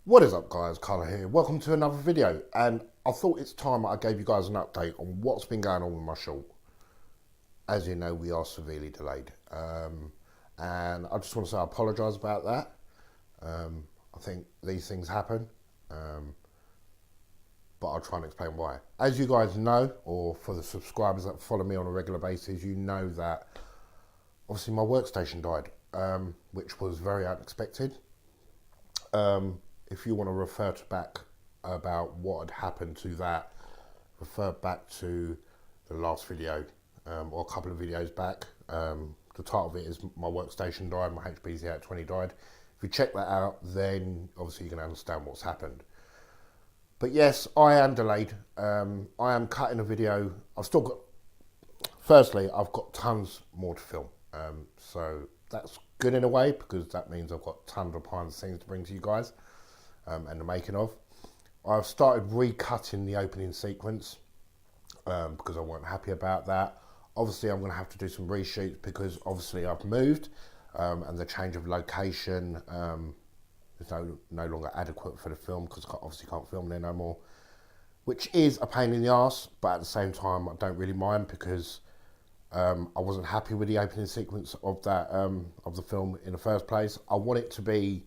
What is up guys, Carla here. Welcome to another video, and I thought it's time I gave you guys an update on what's been going on with my short. As you know, we are severely delayed, and I just want to say I apologise about that. I think these things happen, but I'll try and explain why. As you guys know, or for the subscribers that follow me on a regular basis, you know that obviously my workstation died, which was very unexpected. If you want to refer to back about what had happened to that, refer back to the last video or a couple of videos back. The title of it is My Workstation Died, My HP Z820 Died. If you check that out, then obviously you can understand what's happened. But yes, I am delayed. I am cutting a video. I've still got, firstly, I've got tons more to film. So that's good in a way, because that means I've got tons of behind the scenes to bring to you guys, and the making of. I've started recutting the opening sequence because I wasn't happy about that. Obviously I'm going to have to do some reshoots because obviously I've moved, and the change of location is no longer adequate for the film, because I obviously can't film there no more, which is a pain in the arse, but at the same time I don't really mind, because I wasn't happy with the opening sequence of that of the film in the first place. I want it to be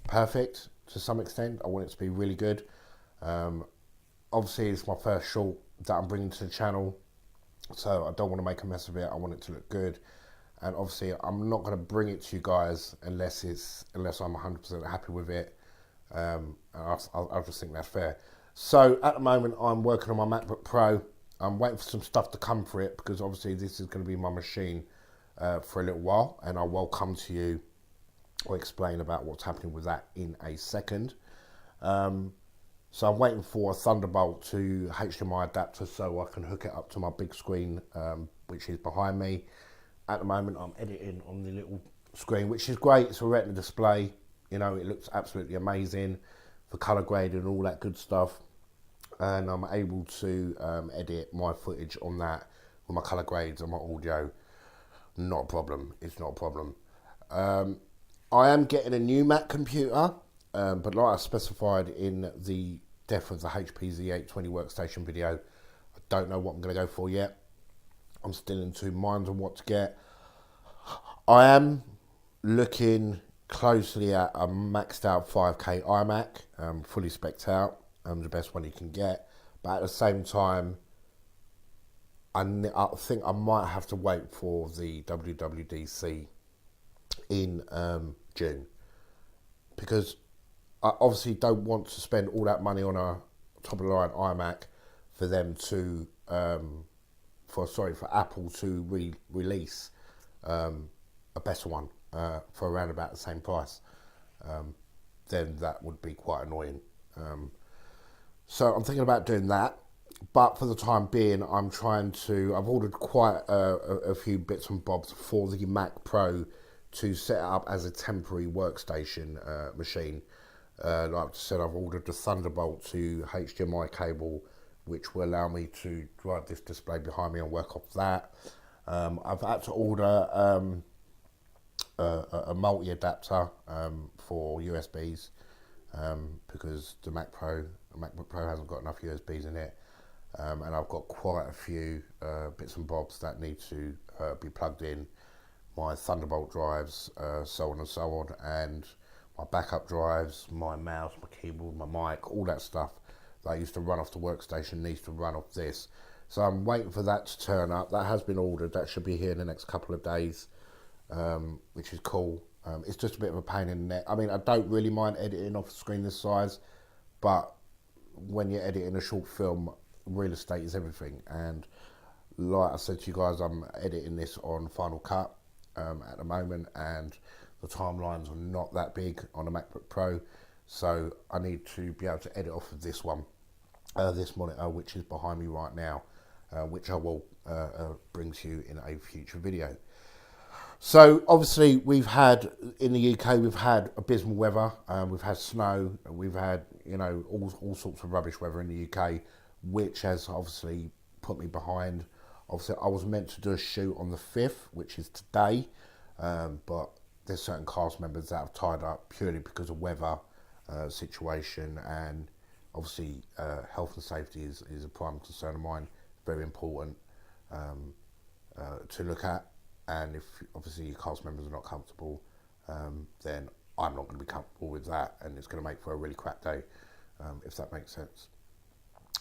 perfect to some extent. I want it to be really good. Obviously it's my first short that I'm bringing to the channel, so I don't want to make a mess of it. I want it to look good, and obviously I'm not going to bring it to you guys unless I'm 100% happy with it. I just think that's fair. So at the moment I'm working on my MacBook Pro. I'm waiting for some stuff to come for it, because obviously this is going to be my machine for a little while, and I will come to you or explain about what's happening with that in a second. So I'm waiting for a Thunderbolt to HDMI adapter so I can hook it up to my big screen, which is behind me. At the moment I'm editing on the little screen, which is great. It's a Retina display, you know, it looks absolutely amazing for colour grading and all that good stuff. And I'm able to edit my footage on that with my colour grades and my audio. Not a problem, it's not a problem. I am getting a new Mac computer, but like I specified in the Death of the HP Z820 workstation video, I don't know what I'm going to go for yet. I'm still in two minds on what to get. I am looking closely at a maxed out 5K iMac, fully spec'd out, the best one you can get. But at the same time, I think I might have to wait for the WWDC in June, because I obviously don't want to spend all that money on a top of the line iMac for them to for Apple to release a better one for around about the same price. Then that would be quite annoying. So I'm thinking about doing that, but for the time being I've ordered quite a few bits and bobs for the Mac Pro to set up as a temporary workstation machine. Like I said, I've ordered the Thunderbolt to HDMI cable, which will allow me to drive this display behind me and work off that. I've had to order a multi-adapter for USBs, because the MacBook Pro hasn't got enough USBs in it, and I've got quite a few bits and bobs that need to be plugged in. My Thunderbolt drives, so on and so on, and my backup drives, my mouse, my keyboard, my mic, all that stuff that I used to run off the workstation needs to run off this. So I'm waiting for that to turn up. That has been ordered. That should be here in the next couple of days, which is cool. It's just a bit of a pain in the neck. I mean, I don't really mind editing off a screen this size, but when you're editing a short film, real estate is everything. And like I said to you guys, I'm editing this on Final Cut at the moment, and the timelines are not that big on a MacBook Pro, so I need to be able to edit off of this one, this monitor, which is behind me right now, which I will bring to you in a future video. So obviously we've had, in the UK, we've had abysmal weather, we've had snow, we've had, you know, all sorts of rubbish weather in the UK, which has obviously put me behind. Obviously I was meant to do a shoot on the 5th, which is today, but there's certain cast members that have tied up purely because of weather, situation, and obviously health and safety is a prime concern of mine, very important to look at. And if obviously your cast members are not comfortable, then I'm not going to be comfortable with that, and it's going to make for a really crap day, if that makes sense.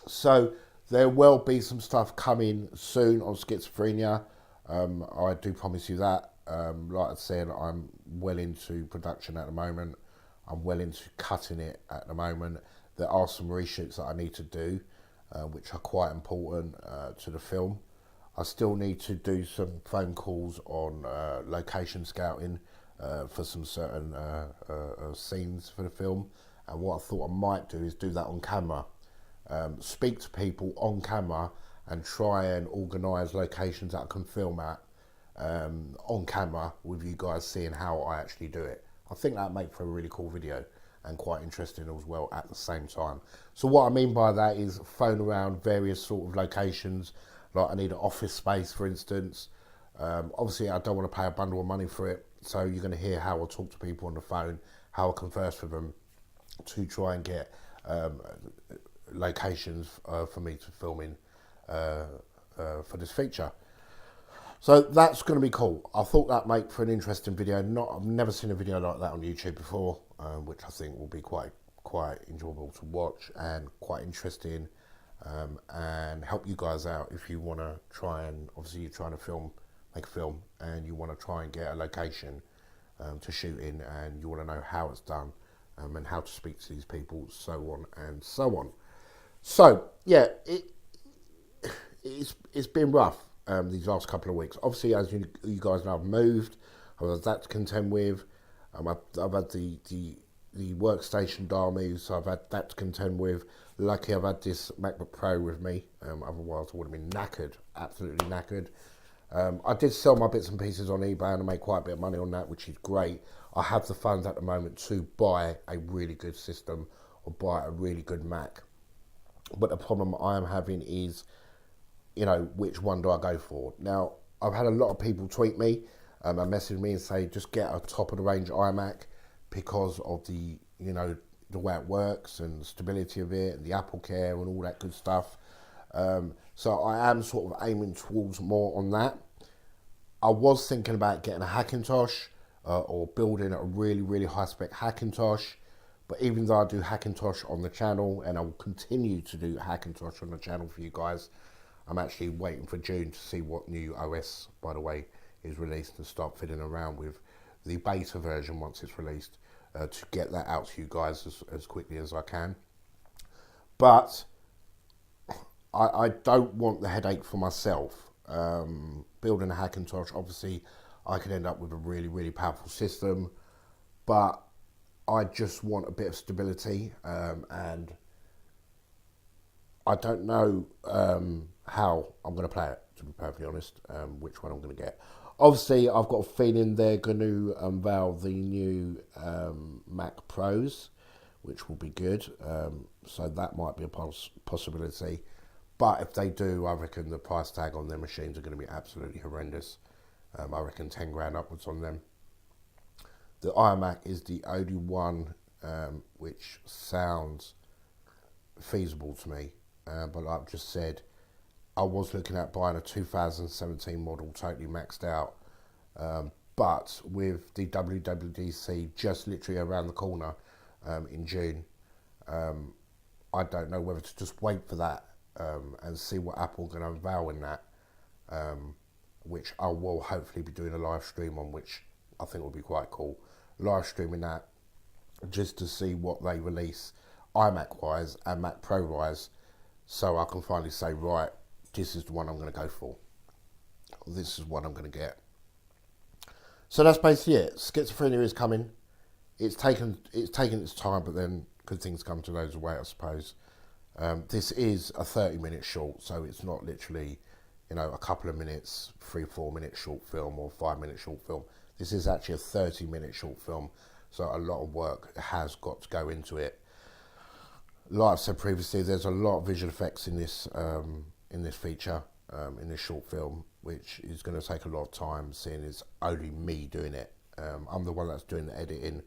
So there will be some stuff coming soon on Schizophrenia. I do promise you that. Like I said, I'm well into production at the moment. I'm well into cutting it at the moment. There are some reshoots that I need to do, which are quite important to the film. I still need to do some phone calls on location scouting for some certain scenes for the film. And what I thought I might do is do that on camera. Speak to people on camera and try and organise locations that I can film at on camera, with you guys seeing how I actually do it. I think that'd make for a really cool video and quite interesting as well at the same time. So what I mean by that is phone around various sort of locations. Like I need an office space, for instance. Obviously I don't want to pay a bundle of money for it, so you're going to hear how I talk to people on the phone, how I converse with them to try and get locations for me to film in for this feature. So that's going to be cool. I thought that'd make for an interesting video. I've never seen a video like that on YouTube before, which I think will be quite enjoyable to watch and quite interesting, and help you guys out if you want to try and, obviously you're trying to make a film and you want to try and get a location to shoot in, and you want to know how it's done and how to speak to these people, so on and so on. So yeah, it's been rough these last couple of weeks. Obviously, as you guys know, I've moved. I've had that to contend with. I've had the workstation dial move, so I've had that to contend with. Lucky I've had this MacBook Pro with me. Otherwise, I would have been knackered, absolutely knackered. I did sell my bits and pieces on eBay and I made quite a bit of money on that, which is great. I have the funds at the moment to buy a really good system or buy a really good Mac. But the problem I am having is, which one do I go for? Now, I've had a lot of people tweet me and message me and say, just get a top of the range iMac because of the way it works and the stability of it and the Apple Care and all that good stuff. So I am sort of aiming towards more on that. I was thinking about getting a Hackintosh or building a really, really high spec Hackintosh. But even though I do Hackintosh on the channel, and I will continue to do Hackintosh on the channel for you guys, I'm actually waiting for June to see what new OS, by the way, is released and start fiddling around with the beta version once it's released to get that out to you guys as quickly as I can. But I don't want the headache for myself. Building a Hackintosh, obviously, I could end up with a really, really powerful system, but I just want a bit of stability, and I don't know how I'm going to play it, to be perfectly honest, which one I'm going to get. Obviously, I've got a feeling they're going to unveil the new Mac Pros, which will be good, so that might be a possibility. But if they do, I reckon the price tag on their machines are going to be absolutely horrendous. I reckon 10 grand upwards on them. The iMac is the only one which sounds feasible to me, but like I've just said, I was looking at buying a 2017 model totally maxed out, but with the WWDC just literally around the corner in June, I don't know whether to just wait for that and see what Apple are going to unveil in that, which I will hopefully be doing a live stream on, which I think will be quite cool. Live streaming that just to see what they release iMac wise and Mac Pro wise, so I can finally say, right, this is the one I'm going to go for. This is what I'm going to get. So that's basically it. Schizophrenia is coming. It's taken its time, but then good things come to those who wait, I suppose. This is a 30-minute short, so it's not literally, a couple of minutes, 3-4 minute short film or 5-minute short film. This is actually a 30-minute short film, so a lot of work has got to go into it. Like I've said previously, there's a lot of visual effects in this feature, in this short film, which is going to take a lot of time, seeing it's only me doing it. I'm the one that's doing the editing.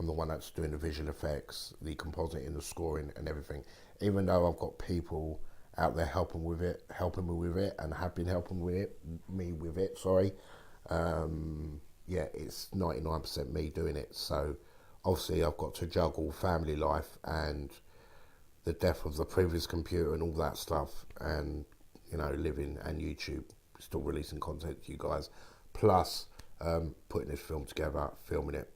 I'm the one that's doing the visual effects, the compositing, the scoring, and everything. Even though I've got people out there helping me with it, and have been helping me with it. Sorry, yeah, it's 99% me doing it. So obviously, I've got to juggle family life and the death of the previous computer and all that stuff, and living and YouTube, still releasing content to you guys, plus putting this film together, filming it,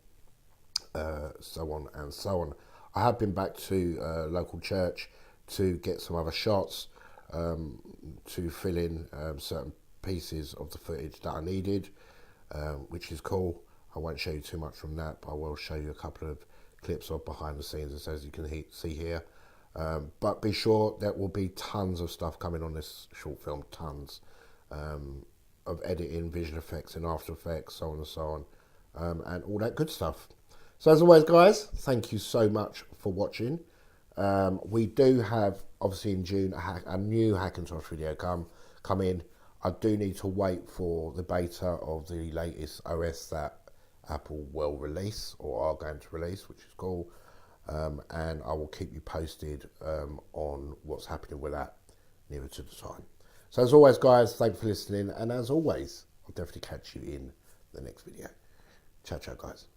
so on and so on. I have been back to local church to get some other shots, to fill in certain pieces of the footage that I needed, which is cool. I won't show you too much from that, but I will show you a couple of clips of behind the scenes, as you can see here. But be sure there will be tons of stuff coming on this short film, tons of editing, visual effects and After Effects, so on and so on, and all that good stuff. So as always, guys, thank you so much for watching. We do have, obviously in June, a new Hackintosh video come in. I do need to wait for the beta of the latest OS that Apple will release, or are going to release, which is cool. And I will keep you posted on what's happening with that nearer to the time. So as always, guys, thanks for listening. And as always, I'll definitely catch you in the next video. Ciao, ciao, guys.